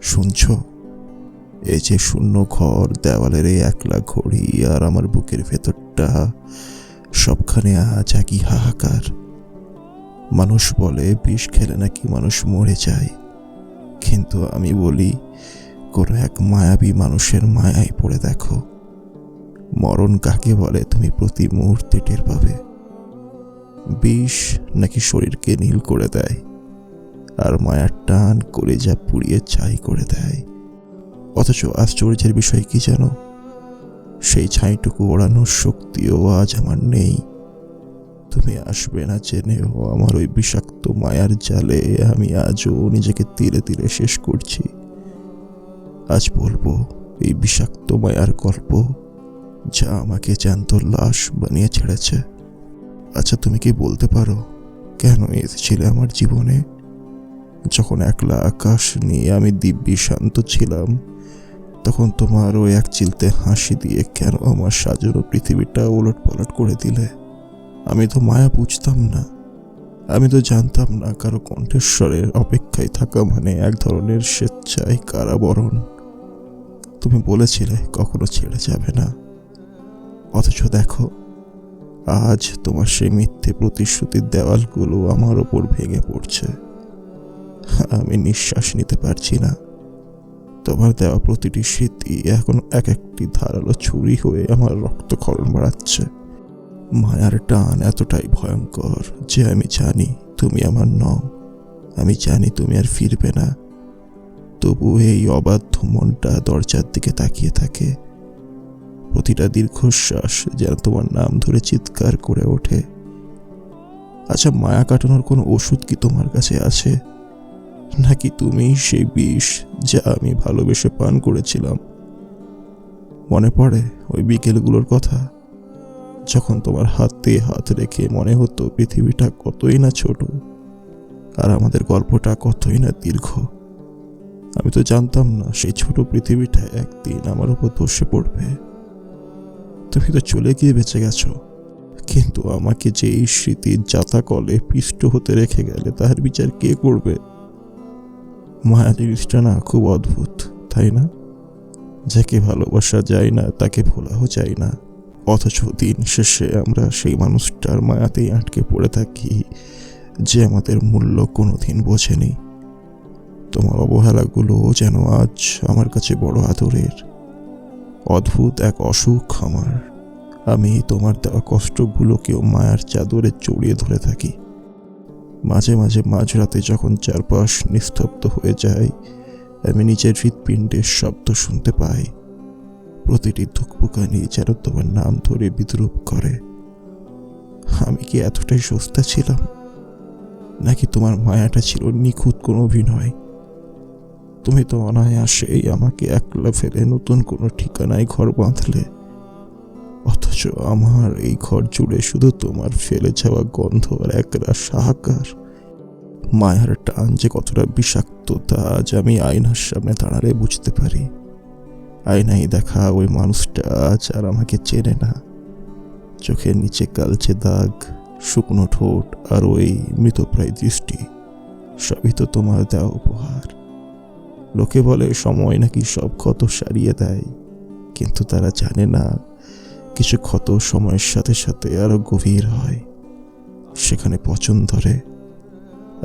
শুনছ? এই যে শূন্য ঘর, দেওয়ালের এই একলা ঘড়ি আর আমার বুকের ভেতরটা, সবখানে আজ একই হাহাকার। মানুষ বলে বিষ খেলে নাকি মানুষ মরে যায়, কিন্তু আমি বলি কোনো এক মায়াবী মানুষের মায়ায় পড়ে দেখো। মরণ কাকে বলে তুমি প্রতি মুহূর্তে টের পাবে। বিষ নাকি শরীরকে নীল করে দেয়, আর মায়ার টান কলিজা পুড়িয়ে ছাই করে দেয়। অথচ আশ্চর্যের বিষয় কি জানো? সেই ছাইটুকু ওড়ানোর শক্তিও আজ আমার নেই। তুমি আসবে না জেনেও আমার ওই বিষাক্ত মায়ার জালে আমি আজও নিজেকে ধীরে ধীরে শেষ করছি। আজ বলবো এই বিষাক্ত মায়ার গল্প, যা আমাকে জ্যান্ত লাশ বানিয়ে ছেড়েছে। আচ্ছা, তুমি কি বলতে পারো কেন এসেছিলে আমার জীবনে? যখন একলা আকাশ নিয়ে আমি দিব্যি শান্ত ছিলাম, তখন তোমার ওই এক চিলতে হাসি দিয়ে কেন আমার সাজানো পৃথিবীটা ওলট পালট করে দিলে? আমি তো মায়া বুঝতাম না। আমি তো জানতাম না কারো কণ্ঠস্বরের অপেক্ষায় থাকা মানে এক ধরনের স্বেচ্ছায় কারাবরণ। তুমি বলেছিলে কখনো ছেড়ে যাবে না, অথচ দেখো আজ তোমার সেই মিথ্যে প্রতিশ্রুতির দেওয়ালগুলো আমার ওপর ভেঙে পড়ছে। আমি নিঃশ্বাস নিতে পারছি না। তোমার দেওয়া প্রতিটি স্মৃতি এখন এক একটি ধারালো ছুরি হয়ে আমার রক্তক্ষরণ বাড়াচ্ছে। মায়ার টান এতটাই ভয়ঙ্কর যে আমি জানি তুমি আমার নও। আমি জানি তুমি আর ফিরবে না। তবু এই অবাধ্য মনটা দরজার দিকে তাকিয়ে থাকে। প্রতিটা দীর্ঘশ্বাস যেন তোমার নাম ধরে চিৎকার করে ওঠে। আচ্ছা, মায়া কাটানোর কোনো ওষুধ কি তোমার কাছে আছে? নাকি তুমি সেই বিষ যা আমি ভালোবেসে পান করেছিলাম? মনে পড়ে ওই বিকেলগুলোর কথা, যখন তোমার হাতে হাত রেখে মনে হতো পৃথিবীটা কতই না ছোট, আর আমাদের গল্পটা কতই না দীর্ঘ। আমি তো জানতাম না সেই ছোট পৃথিবীটা একদিন আমার উপর ধসে পড়বে। তুমি তো চলে গিয়ে বেঁচে গেছো, কিন্তু আমাকে যে এই স্মৃতির জাতাকলে পিষ্ট হতে রেখে গেলে তার বিচার কে করবে? মায়া জিনিসটা না খুব অদ্ভুত, তাই না? যাকে ভালোবাসা যায় না তাকে ভোলাও যায় না, অথচ দিন শেষে আমরা সেই মানুষটার মায়াতেই আটকে পড়ে থাকি যে আমাদের মূল্য কোনোদিন বোঝেনি। তোমার অবহেলাগুলো যেন আজ আমার কাছে বড় আদরের। অদ্ভুত এক অসুখ আমার। আমি তোমার দেওয়া কষ্টগুলোকেও মায়ার চাদরে জড়িয়ে ধরে থাকি। মাঝে মাঝে মাঝরাতে যখন চারপাশ নিস্তব্ধ হয়ে যায়, আমি নিজের হৃৎপিণ্ডের শব্দ শুনতে পাই। প্রতিটি ধুকপুকানি যেন তোমার নাম ধরে বিদ্রুপ করে। আমি কি এতটাই সস্তা ছিলাম, নাকি তোমার মায়াটা ছিল নিখুঁত কোনো অভিনয়? তুমি তো অনায়াসেই আমাকে একলা ফেলে নতুন কোনো ঠিকানায় ঘর বাঁধলে, অথচ আমার এই ঘর জুড়ে শুধু তোমার ফেলে যাওয়া গন্ধ আর একরাশ হাহাকার। মায়ার টান যে কতটা বিষাক্ত তা আজ আমি আয়নার সামনে দাঁড়ালে বুঝতে পারি। আয়নায় দেখা ওই মানুষটা আজ আর আমাকে চেনে না। চোখের নিচে কালচে দাগ, শুকনো ঠোঁট আর ওই মৃতপ্রায় দৃষ্টি, সবই তো তোমার দেওয়া উপহার। লোকে বলে সময় নাকি সব ক্ষত সারিয়ে দেয়, কিন্তু তারা জানে না কিছু ক্ষত সময়ের সাথে সাথে আরো গভীর হয়। সেখানে পচন ধরে,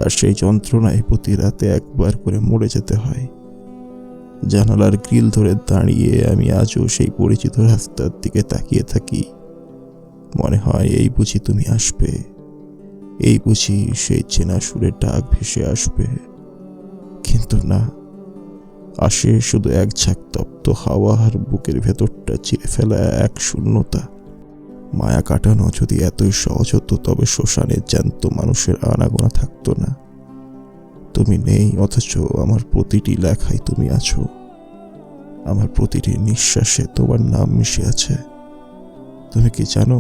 আর সেই যন্ত্রণায় প্রতি রাতে একবার করে মরে যেতে হয়। জানালার গ্রিল ধরে দাঁড়িয়ে আমি আজও সেই পরিচিত রাস্তার দিকে তাকিয়ে থাকি। মনে হয় এই বুঝি তুমি আসবে, এই বুঝি সেই চেনা সুরের ডাক ভেসে আসবে। কিন্তু না, আসে শুধু এক ঝাঁক তপ্ত হাওয়া আর বুকের ভেতরটা চিরে ফেলা এক শূন্যতা। মায়া কাটানো যদি এতই সহজ হতো, তবে শ্মশানে জ্যান্ত মানুষের আনাগোনা থাকতো না। তুমি নেই, অথচ আমার প্রতিটি লেখায় তুমি আছো। আমার প্রতিটি নিঃশ্বাসে তোমার নাম মিশে আছে। তুমি কি জানো,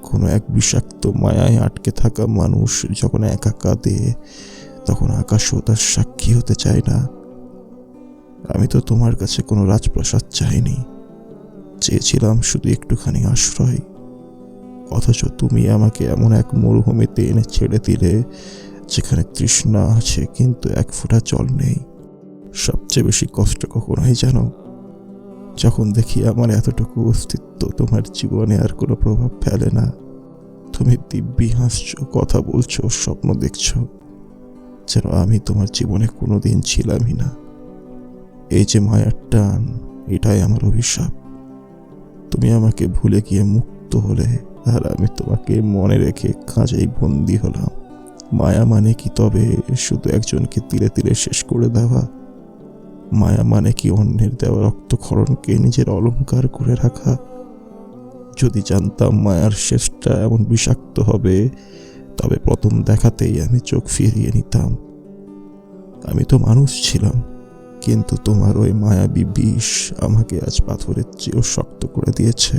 কোনো এক বিষাক্ত মায়ায় আটকে থাকা মানুষ যখন একা কাঁদে, তখন আকাশও তার সাক্ষী হতে চায় না। আমি তো তোমার কাছে কোনো রাজপ্রাসাদ চাইনি, চেয়েছিলাম শুধু একটুখানি আশ্রয়। অথচ তুমি আমাকে এমন এক মরুভূমিতে এনে ছেড়ে দিলে, যেখানে তৃষ্ণা আছে কিন্তু এক ফোঁটা জল নেই। সবচেয়ে বেশি কষ্ট কখন হয় জানো? যখন দেখি আমার এতটুকু অস্তিত্ব তোমার জীবনে আর কোনো প্রভাব ফেলে না। তুমি দিব্যি হাসছো, কথা বলছো, স্বপ্ন দেখছো, যেন আমি তোমার জীবনে কোনোদিন ছিলামই না। এই যে মায়ার টান, এটাই আমার অভিশাপ। তুমি আমাকে ভুলে গিয়ে মুক্ত হলে, আর আমি তোমাকে মনে রেখে খাঁচাই বন্দি হলাম। মায়া মানে কি তবে শুধু একজনকে তিলে তিলে শেষ করে দেওয়া? মায়া মানে কি অন্যের দেওয়া রক্তক্ষরণকে নিজের অলংকার করে রাখা? যদি জানতাম মায়ার শেষটা এমন বিষাক্ত হবে, তবে প্রথম দেখাতেই আমি চোখ ফিরিয়ে নিতাম। আমি তো মানুষ ছিলাম, কিন্তু তোমার ওই মায়াবী বিষ আমাকে আজ পাথরের চেয়েও শক্ত করে দিয়েছে।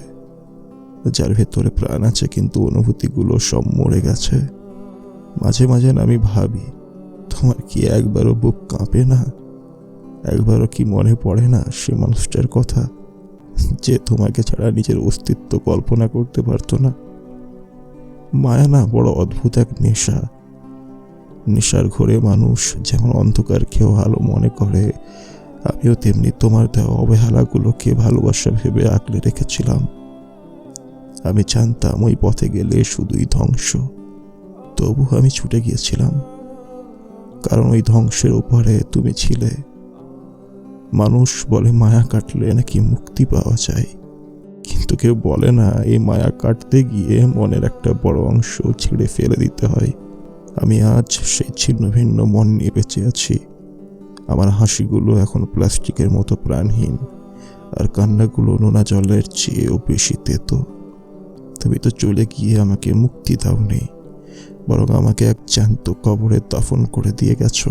যার ভেতরে প্রাণ আছে, কিন্তু অনুভূতিগুলো সব মরে গেছে। মাঝে মাঝে আমি ভাবি, তোমার কি একবারও বুক কাঁপে না? একবারও কি মনে পড়ে না সে মানুষটার কথা, যে তোমাকে ছাড়া নিজের অস্তিত্ব কল্পনা করতে পারতো না? মায়া না বড় অদ্ভুত এক নেশা। নেশার ঘোরে মানুষ যেমন অন্ধকারকেও আলো মনে করে, আমিও তেমনি তোমার দেওয়া অবহেলাগুলোকে ভালোবাসা ভেবে আঁকড়ে রেখেছিলাম। আমি জানতাম ওই পথে গেলে শুধুই ধ্বংস, তবু আমি ছুটে গিয়েছিলাম, কারণ ওই ধ্বংসের উপরে তুমি ছিলে। মানুষ বলে মায়া কাটলে নাকি মুক্তি পাওয়া যায়, কিন্তু কেউ বলে না এই মায়া কাটতে গিয়ে মনের একটা বড় অংশ ছিঁড়ে ফেলে দিতে হয়। আমি আজ সেই ছিন্ন ভিন্ন মন নিয়ে বেঁচে আছি। আমার হাসিগুলো এখন প্লাস্টিকের মতো প্রাণহীন, আর কান্নাগুলো নোনা জলের চেয়েও বেশি তেতো। তুমি তো চলে গিয়ে আমাকে মুক্তি দাওনি, বরং আমাকে এক জ্যান্ত কবরে দাফন করে দিয়ে গেছো।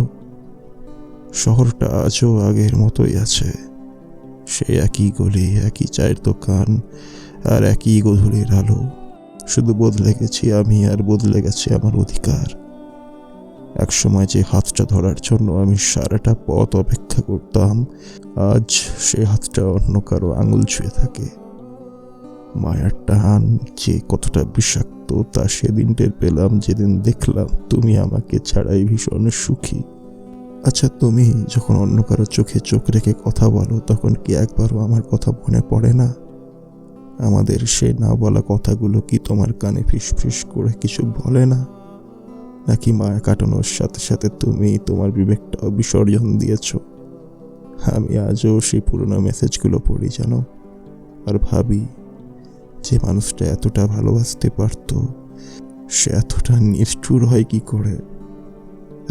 শহরটা আজও আগের মতোই আছে, সেই একই গলি, একই চায়ের দোকান, আর একই গধূলির আলো। শুধু বদলে গেছি আমি, আর বদলে গেছে আমার অধিকার। একসময় যে হাতটা ধরার জন্য আমি সারাটা পথ অপেক্ষা করতাম, আজ সে হাতটা অন্য কারো আঙুল ছুঁয়ে থাকে। মায়ার টান যে কতটা বিষাক্ত তা সেদিন টের পেলাম, যেদিন দেখলাম তুমি আমাকে ছাড়াই ভীষণ সুখী। আচ্ছা, তুমি যখন অন্য কারো চোখে চোখ রেখে কথা বলো, তখন কি একবারও আমার কথা মনে পড়ে না? আমাদের সে না বলা কথাগুলো কি তোমার কানে ফিসফিস করে কিছু বলে না? নাকি মায়া কাটানোর সাথে সাথে তুমি তোমার বিবেকটাও বিসর্জন দিয়েছ? আমি আজও সেই পুরোনো মেসেজগুলো পড়ি জানো, আর ভাবি, যে মানুষটা এতটা ভালোবাসতে পারত, সে এতটা নিষ্ঠুর হয় কি করে?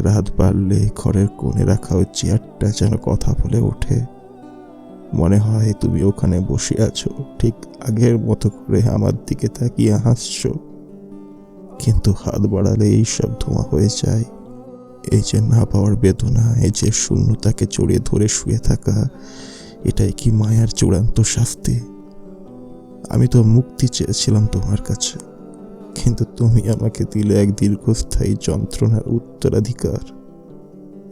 রাত বাড়লে ঘরের কোণে রাখা ওই চেয়ারটা যেন কথা বলে ওঠে। মনে হয় তুমি ওখানে বসে আছো, ঠিক আগের মতো করে আমার দিকে তাকিয়ে হাসছো, কিন্তু হাত বাড়ালে এই সব ধোঁয়া হয়ে যায়। এই যে না পাওয়ার বেদনা, এই যে শূন্যতাকে জড়িয়ে ধরে শুয়ে থাকা, এটাই কি মায়ার চূড়ান্ত শাস্তি? আমি তো মুক্তি চেয়েছিলাম তোমার কাছে, কিন্তু তুমি আমাকে দিলে এক দীর্ঘস্থায়ী যন্ত্রণার উত্তরাধিকার।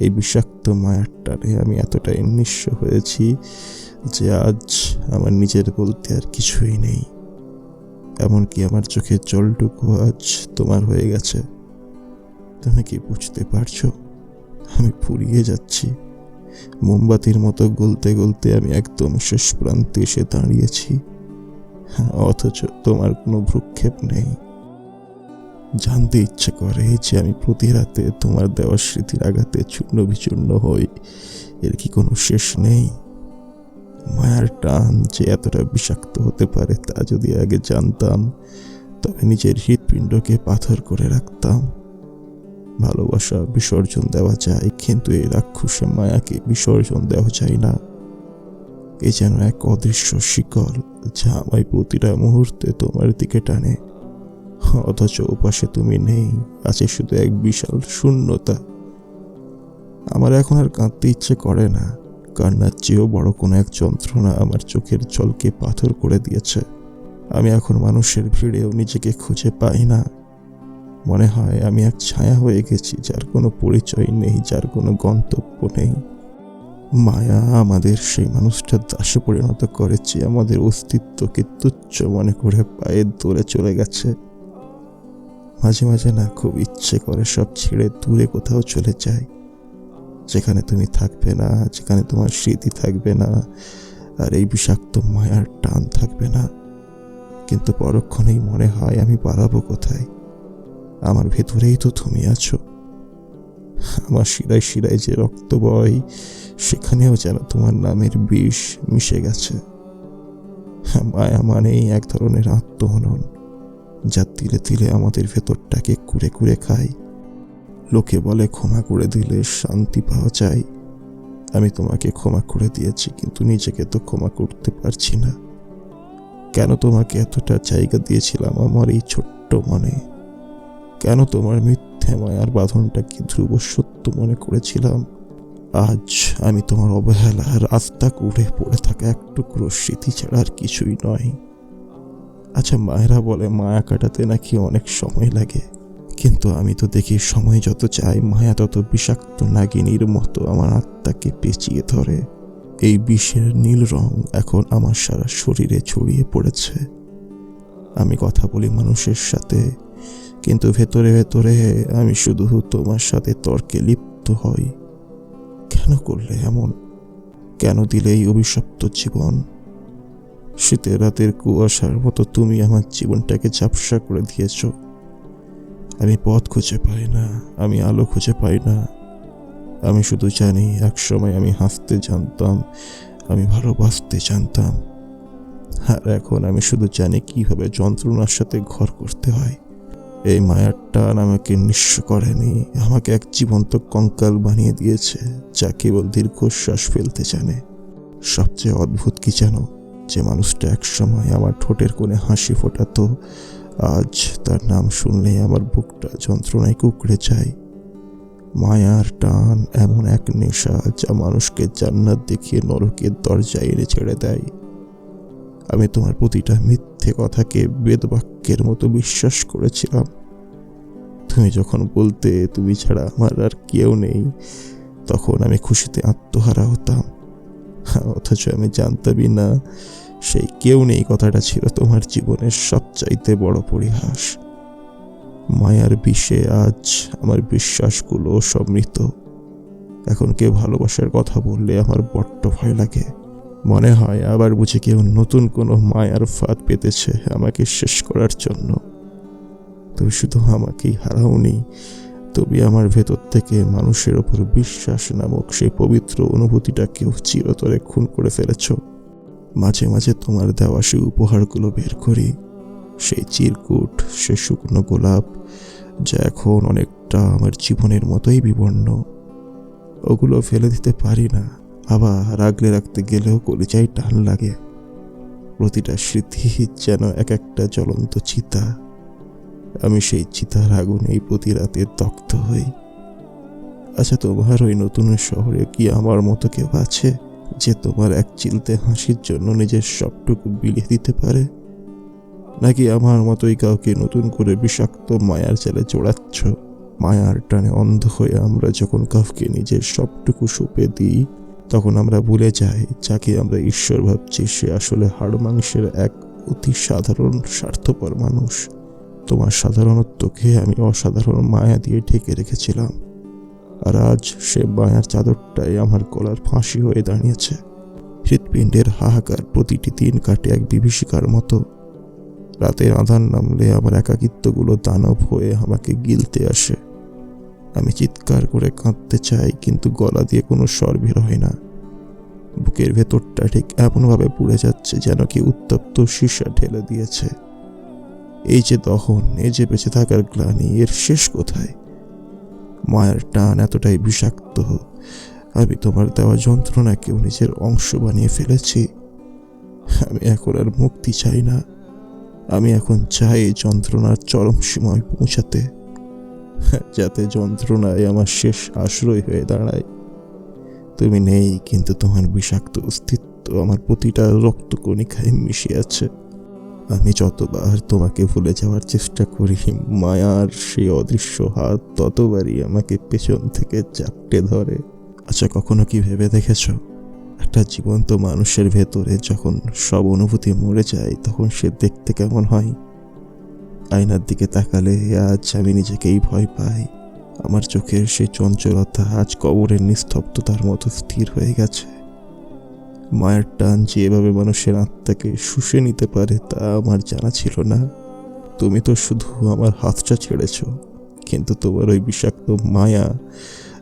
এই বিষাক্ত মায়ার টানে আমি এতটাই নিঃস্ব হয়েছি যে আজ আমার নিজের বলতে আর কিছুই নেই। এমনকি আমার চোখের জলটুকু আজ তোমার হয়ে গেছে। তুমি কি বুঝতে পারছো? আমি ফুরিয়ে যাচ্ছি। মোমবাতির মতো গলতে গলতে আমি একদম শেষ প্রান্তে এসে দাঁড়িয়েছি, অথচ তোমার কোনো ভ্রুক্ষেপ নেই। জানতে ইচ্ছে করে যে আমি প্রতি রাতে তোমার দেওয়া স্মৃতির আঘাতে চূর্ণ বিচূর্ণ হই, এর কি কোনো শেষ নেই? মায়ার টান যে এতটা বিষাক্ত হতে পারে তা যদি আগে জানতাম, তবে নিজের হৃৎপিণ্ডকে পাথর করে রাখতাম। ভালোবাসা বিসর্জন দেওয়া যায়, কিন্তু এই রাক্ষসে মায়াকে বিসর্জন দেওয়া যায় না। এ যেন এক অদৃশ্য শিকল যা আমায় প্রতিটা মুহূর্তে তোমার দিকে টানে, অথচ ওপাশে তুমি নেই। আছে শুধু এক বিশাল শূন্যতা। আমার এখন আর কাঁদতে ইচ্ছে করে না। কান্নার চেয়েও বড় কোনো এক যন্ত্রণা আমার চোখের জলকে পাথর করে দিয়েছে। আমি এখন মানুষের ভিড়েও নিজেকে খুঁজে পাই না। মনে হয় আমি এক ছায়া হয়ে গেছি, যার কোনো পরিচয় নেই, যার কোনো গন্তব্য নেই। মায়া আমাদের সেই মানুষটার দাসে পরিণত করেছে, আমাদের অস্তিত্বকে তুচ্ছ মনে করে পায়ে দৌড়ে চলে গেছে। মাঝে মাঝে না খুব ইচ্ছে করে সব ছেড়ে দূরে কোথাও চলে যায়, যেখানে তুমি থাকবে না, যেখানে তোমার স্মৃতি থাকবে না, আর এই বিষাক্ত মায়ার টান থাকবে না। কিন্তু পরক্ষণেই মনে হয় আমি পালাবো কোথায়? আমার ভেতরেই তো তুমি আছো। আমার শিরায় শিরায় যে রক্ত বয়, সেখানেও যেন তোমার নামের বিষ মিশে গেছে। মায়া মানেই এক ধরনের আত্মহনন, যা তিলে তিলে আমাদের ভেতরটাকে কুড়ে কুড়ে খায়। লোকে বলে ক্ষমা করে দিলে শান্তি পাওয়া যায়। আমি তোমাকে ক্ষমা করে দিয়েছি, কিন্তু নিজেকে তো ক্ষমা করতে পারছি না। কেন তোমাকে এতটা জায়গা দিয়েছিলাম আমার এই ছোট্ট মনে? কেন তোমার মিথ্যে মায়ার বাঁধনটাকে ধ্রুব সত্য মনে করেছিলাম? আজ আমি তোমার অবহেলার আস্থা কুড়ে পড়ে থাকা এক টুকরো স্মৃতি ছাড়া আর কিছুই নয়। আচ্ছা, মায়েরা বলে মায়া কাটাতে নাকি অনেক সময় লাগে, কিন্তু আমি তো দেখি সময় যত চাই, মায়া তত বিষাক্ত নাগিনীর মতো আমার আত্মাকে পেঁচিয়ে ধরে। এই বিষের নীল রং এখন আমার সারা শরীরে ছড়িয়ে পড়েছে। আমি কথা বলি মানুষের সাথে, কিন্তু ভেতরে ভেতরে আমি শুধু তোমার সাথে তর্কে লিপ্ত হই। কেন করলে এমন? কেন দিলে এই অভিশপ্ত জীবন? শীতের রাতের কুয়াশার মতো তুমি আমার জীবনটাকে ঝাপসা করে দিয়েছ। আমি পথ খুঁজে পাই না, আমি আলো খুঁজে পাই না। আমি শুধু জানি একসময় আমি হাসতে জানতাম, আমি ভালোবাসতে জানতাম। আর এখন আমি শুধু জানি কিভাবে যন্ত্রণার সাথে ঘর করতে হয়। এই মায়ার টান আমাকে নিঃস্ব করেনি, আমাকে এক জীবন্ত কঙ্কাল বানিয়ে দিয়েছে, যা কেবল দীর্ঘশ্বাস ফেলতে জানে। সবচেয়ে অদ্ভুত কি জানো? যে মানুষটা একসময় আমার ঠোঁটের কোণে হাসি ফোটাতো, আজ তার নাম শুনলেই আমার বুকটা যন্ত্রণায় কুঁকড়ে যায়। মায়ার টান এমন এক নেশা, যা মানুষকে জান্নাত দেখিয়ে নরকের দরজায় এনে ছেড়ে দেয়। আমি তোমার প্রতিটা মিথ্যে কথাকে বেদবাক্যের মতো বিশ্বাস করেছিলাম। তুমি যখন বলতে তুমি ছাড়া আমার আর কেউ নেই, তখন আমি খুশিতে আত্মহারা হতাম। অথচ আমি জানতামই না সেই কেউ নেই কথাটা ছিল তোমার জীবনের সবচাইতে বড় পরিহাস। মায়ার বিষে আজ আমার বিশ্বাসগুলো সমৃদ্ধ। এখন কেউ ভালোবাসার কথা বললে আমার বড্ড ভয় লাগে। মনে হয় আবার বুঝি কেউ নতুন কোনো মায়ার ফাঁদ পেতেছে আমাকে শেষ করার জন্য। তুমি শুধু আমাকেই হারাওনি, তুমি আমার ভেতর থেকে মানুষের ওপর বিশ্বাস নামক সেই পবিত্র অনুভূতিটাকেও চিরতরে খুন করে ফেলেছ। মাঝে মাঝে তোমার দেওয়া সেই উপহারগুলো বের করি, সেই চিরকুট, সে শুকনো গোলাপ, যা এখন অনেকটা আমার জীবনের মতোই বিবর্ণ। ওগুলো ফেলে দিতে পারি না, আবার আগলে রাখতে গেলেও কলিজায় টান লাগে। প্রতিটা স্মৃতি যেন এক একটা জ্বলন্ত চিতা। আমি সেই চিতার আগুনেই প্রতি রাতে দগ্ধ হই। আচ্ছা, তোমার ওই নতুন শহরে কি আমার মতো কেউ আছে, যে তোমার এক চিলতে হাসির জন্য নিজের সবটুকু বিলিয়ে দিতে পারে? নাকি আমার মতোই কাউকে নতুন করে বিষাক্ত মায়ার জালে জোড়াচ্ছ? মায়ার টানে অন্ধ হয়ে আমরা যখন কাউকে নিজের সবটুকু সঁপে দিই, তখন আমরা ভুলে যাই যাকে আমরা ঈশ্বর ভাবছি সে আসলে হাড় মাংসের এক অতি সাধারণ স্বার্থপর মানুষ। তোমার সাধারণত্বকে আমি অসাধারণ মায়া দিয়ে ঢেকে রেখেছিলাম, আর আজ সে মায়ার চাদরটাই আমার গলার ফাঁসি হয়ে দাঁড়িয়েছে। হৃৎপিণ্ডের হাহাকার প্রতিটি দিন কাটে এক বিভীষিকার মতো। রাতের আঁধার নামলে আমার একাকিত্বগুলো দানব হয়ে আমাকে গিলতে আসে। আমি চিৎকার করে কাঁদতে চাই, কিন্তু গলা দিয়ে কোনো স্বর বের হয় না। বুকের ভেতরটা ঠিক এমনভাবে পুড়ে যাচ্ছে যেন কি উত্তপ্ত সীসা ঢেলে দিয়েছে। এই যে দহন, এই যে বেঁচে থাকার গ্লানি, এর শেষ কোথায়? মায়ের টান এতটাই বিষাক্ত, আমি তোমার দেওয়া যন্ত্রণাকেও নিজের অংশ বানিয়ে ফেলেছি। আমি এখন আর মুক্তি চাই না, আমি এখন চাই এই যন্ত্রণার চরম সীমায় পৌঁছাতে, যাতে যন্ত্রণায় আমার শেষ আশ্রয় হয়ে দাঁড়ায়। তুমি নেই, কিন্তু তোমার বিষাক্ত অস্তিত্ব আমার প্রতিটা রক্তকণিকায় মিশে আছে। আমি যতবার তোমাকে ভুলে যাওয়ার চেষ্টা করি, মায়ার সেই অদৃশ্য হাত ততবারই আমাকে পেছন থেকে চাপটে ধরে। আচ্ছা, কখনো কি ভেবে দেখেছ, একটা জীবন্ত মানুষের ভেতরে যখন সব অনুভূতি মরে যায়, তখন সে দেখতে কেমন হয়? আয়নার দিকে তাকালে আজ আমি নিজেকেই ভয় পাই। আমার চোখের সেই চঞ্চলতা আজ কবরের নিস্তব্ধতার মতো স্থির হয়ে গেছে। মায়ের টান যে এভাবে মানুষের আত্মাকে শুষে নিতে পারে তা আমার জানা ছিল না। তুমি তো শুধু আমার হাতটা ছেড়েছ, কিন্তু তোমার ওই বিষাক্ত মায়া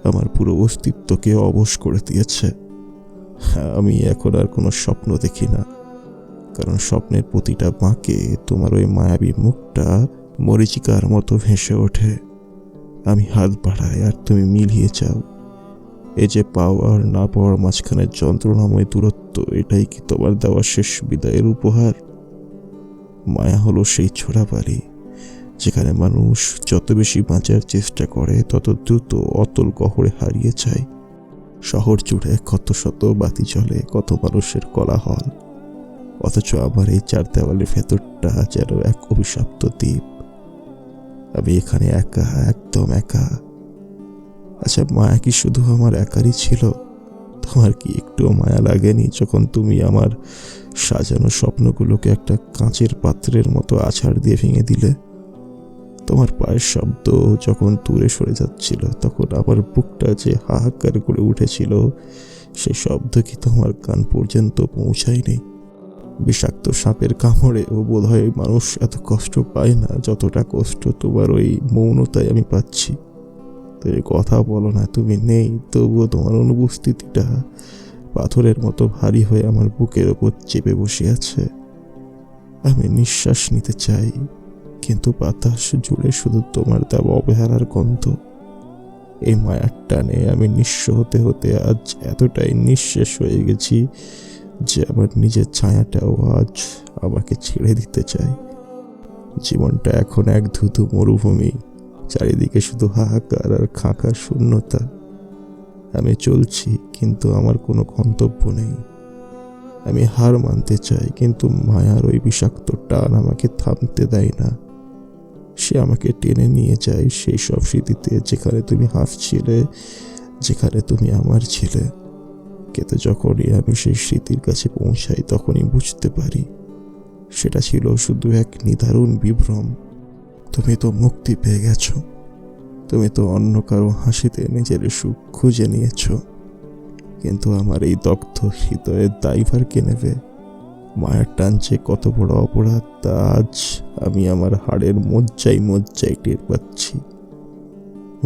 আমার পুরো অস্তিত্বকে অবশ করে দিয়েছে। আমি এখন আর কোনো স্বপ্ন দেখি না, কারণ স্বপ্নের প্রতিটা বাঁকে তোমার ওই মায়াবী মুখটা মরীচিকার মতো ভেসে ওঠে। আমি হাত বাড়াই আর তুমি মিলিয়ে যাও। এই যে পাওয়া আর না পাওয়ার মাঝখানের যন্ত্রণাময় দূরত্ব, এটাই কি তোমার দেওয়া শেষ বিদায়ের উপহার? মায়া হলো সেই ছোড়াবাড়ি যেখানে মানুষ যত বেশি বাঁচার চেষ্টা করে তত দ্রুত অতল গহরে হারিয়ে যায়। শহর জুড়ে কত শত বাতি জ্বলে, কত মানুষের কোলাহল, অথচ আমার এই চার দেওয়ালের ভেতরটা যেন এক অভিশপ্ত দ্বীপ। আমি এখানে একা, একদম একা। আচ্ছা, মায়া কি শুধু আমার একারই ছিল? তোমার কি একটুও মায়া লাগেনি যখন তুমি আমার সাজানো স্বপ্নগুলোকে একটা কাঁচের পাত্রের মতো আছাড় দিয়ে ভেঙে দিলে? তোমার পায়ের শব্দ যখন দূরে সরে যাচ্ছিল, তখন আমার বুকটা যে হাহাকার করে উঠেছিল, সেই শব্দ কি তোমার কান পর্যন্ত পৌঁছায়নি? বিষাক্ত সাপের কামড়েও বোধহয় মানুষ এত কষ্ট পায় না যতটা কষ্ট তোমার ওই মৌনতায় আমি পাচ্ছি। তুমি কথা বলো না, তুমি নেই, তবুও তোমার অনুপস্থিতিটা পাথরের মতো ভারী হয়ে আমার বুকের ওপর চেপে বসে আছে। আমি নিঃশ্বাস নিতে চাই, কিন্তু বাতাস জুড়ে শুধু তোমার দেওয়া অবহেলার গন্ধ। এই মায়ার টানে আমি নিঃস্ব হতে হতে আজ এতটাই নিঃশেষ হয়ে গেছি যে আমার নিজের ছায়াটাও আজ আমাকে ছেড়ে দিতে চায়। জীবনটা এখন এক ধুধু মরুভূমি, চারিদিকে শুধু হাহাকার আর খাঁকার শূন্যতা। আমি চলছি, কিন্তু আমার কোনো গন্তব্য নেই। আমি হার মানতে চাই, কিন্তু মায়ার ওই বিষাক্ত টান আমাকে থামতে দেয় না। সে আমাকে টেনে নিয়ে যায় সেই সব স্মৃতিতে যেখানে তুমি হাসছিলে, যেখানে তুমি আমার ছিলে। কিন্তু যখনই আমি সেই স্মৃতির কাছে পৌঁছাই, তখনই বুঝতে পারি সেটা ছিল শুধু এক নিদারুণ বিভ্রম। তুমি তো মুক্তি পেয়ে গেছো, তুমি তো অন্য কারো হাসিতে নিজের সুখ খুঁজে নিয়েছো, কিন্তু আমার এই দগ্ধ হৃদয়ের দায়ভার কে নেবে? মায়ের টান যে কত বড় অপরাধ তা আজ আমি আমার হাড়ের মজ্জায় টের পাচ্ছি।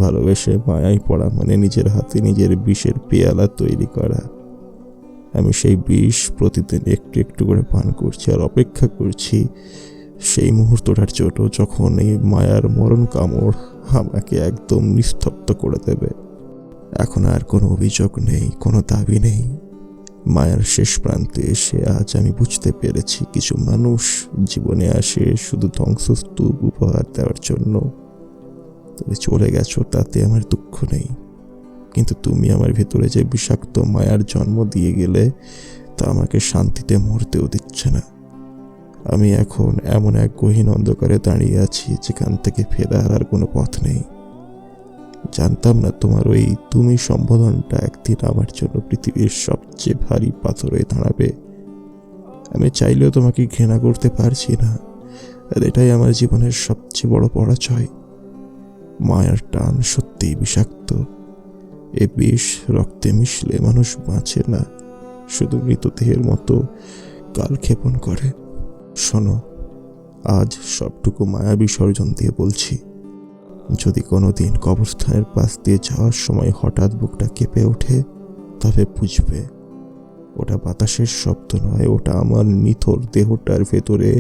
ভালোবেসে মায়ায় পড়া মানে নিজের হাতে নিজের বিষের পেয়ালা তৈরি করা। আমি সেই বিষ প্রতিদিন একটু একটু করে পান করছি আর অপেক্ষা করছি সেই মুহূর্তটার জন্য যখন এই মায়ার মরণ কামড় আমাকে একদম নিস্তব্ধ করে দেবে। এখন আর কোনো অভিযোগ নেই, কোনো দাবি নেই। মায়ার শেষ প্রান্তে এসে আজ আমি বুঝতে পেরেছি কিছু মানুষ জীবনে আসে শুধু ধ্বংসস্তূপ উপহার দেওয়ার জন্য। তুমি চলে গেছো, তাতে আমার দুঃখ নেই, কিন্তু তুমি আমার ভেতরে যে বিষাক্ত মায়ার জন্ম দিয়ে গেলে তা আমাকে শান্তিতে মরতেও দিচ্ছে না। আমি এখন এমন এক গহীন অন্ধকারে দাঁড়িয়ে আছি যেখান থেকে ফেরার আর কোনো পথ নেই। জানতাম না তোমার ওই তুমি সম্বোধনটা একদিন আমার জন্য পৃথিবীর সবচেয়ে ভারী পাথর হয়ে দাঁড়াবে। আমি চাইলেও তোমাকে ঘৃণা করতে পারছি না, আর এটাই আমার জীবনের সবচেয়ে বড় পরাজয়। মায়ার টান সত্যিই বিষাক্ত। এ বিষ রক্তে মিশলে মানুষ বাঁচে না, শুধু মৃতদেহের মতো কালক্ষেপণ করে। শোনো, আজ সবটুকু মায়া বিসর্জন দিয়ে বলছি, যদি কোনোদিন কবরস্থানের পাশ দিয়ে যাওয়ার সময় হঠাৎ বুকটা কেঁপে ওঠে, তবে বুঝবে ওটা বাতাসের শব্দ নয়, ওটা আমার নিথর দেহটার ভেতরে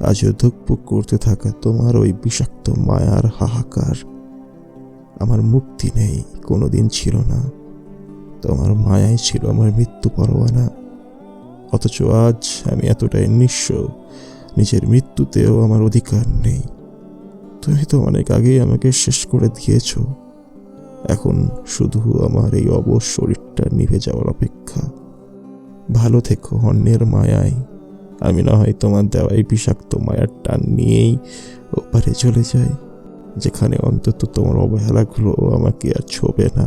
আজও ধুকপুক করতে থাকা তোমার ওই বিষাক্ত মায়ার হাহাকার। আমার মুক্তি নেই, কোনোদিন ছিল না। তোমার মায়াই ছিল আমার মৃত্যু পরোয়ানা। অথচ আজ আমি এতটাই নিঃস্ব, নিজের মৃত্যুতেও আমার অধিকার নেই। তুমি তো অনেক আগেই আমাকে শেষ করে দিয়েছ। এখন শুধু আমার এই অবশ শরীরটা নিভে যাওয়ার অপেক্ষা। ভালো থেকো অন্যের মায়ায়। আমি না হয় তোমার দেওয়াই বিষাক্ত মায়ার টান নিয়েই ওপারে চলে যাই, যেখানে অন্তত তোমার অবহেলাগুলো আমাকে আর ছোবে না।